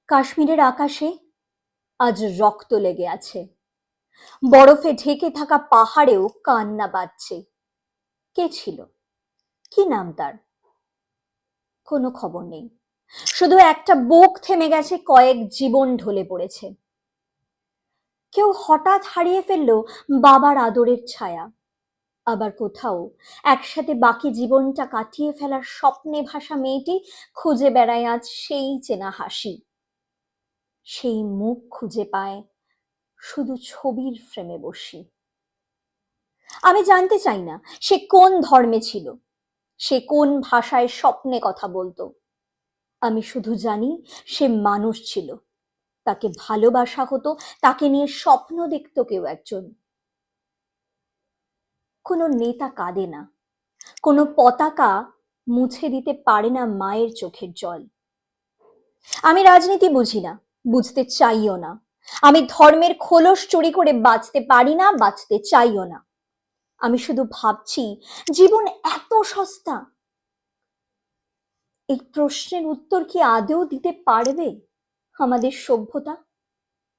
কাশ্মীরের আকাশে আজ রক্ত লেগে আছে, বরফে ঢেকে থাকা পাহাড়েও কান্না বাজছে। কে ছিল? কি নাম তার? কোনো খবর নেই, শুধু একটা বুক থেমে গেছে, কয়েক জীবন ঢলে পড়েছে। কেউ হঠাৎ হারিয়ে ফেললো বাবার আদরের ছায়া, আবার কোথাও একসাথে বাকি জীবনটা কাটিয়ে ফেলার স্বপ্নে ভাসা মেয়েটি খুঁজে বেড়ায় আজ সেই চেনা হাসি। সেই মুখ খুঁজে পায় শুধু ছবির ফ্রেমে বসি। আমি জানতে চাই না সে কোন ধর্মে ছিল, সে কোন ভাষায় স্বপ্নে কথা বলতো। আমি শুধু জানি সে মানুষ ছিল, তাকে ভালোবাসা হতো, তাকে নিয়ে স্বপ্ন দেখতো কেউ একজন। কোনো নেতা কাঁদে না, কোনো পতাকা মুছে দিতে পারে না মায়ের চোখের জল। আমি রাজনীতি বুঝি না, বুঝতে চাইও না। আমি ধর্মের খোলস চুরি করে বাঁচতে পারি না, বাঁচতে চাইও না। আমি শুধু ভাবছি, জীবন এত সস্তা? এই প্রশ্নের উত্তর কি আদৌ দিতে পারবে আমাদের সভ্যতা?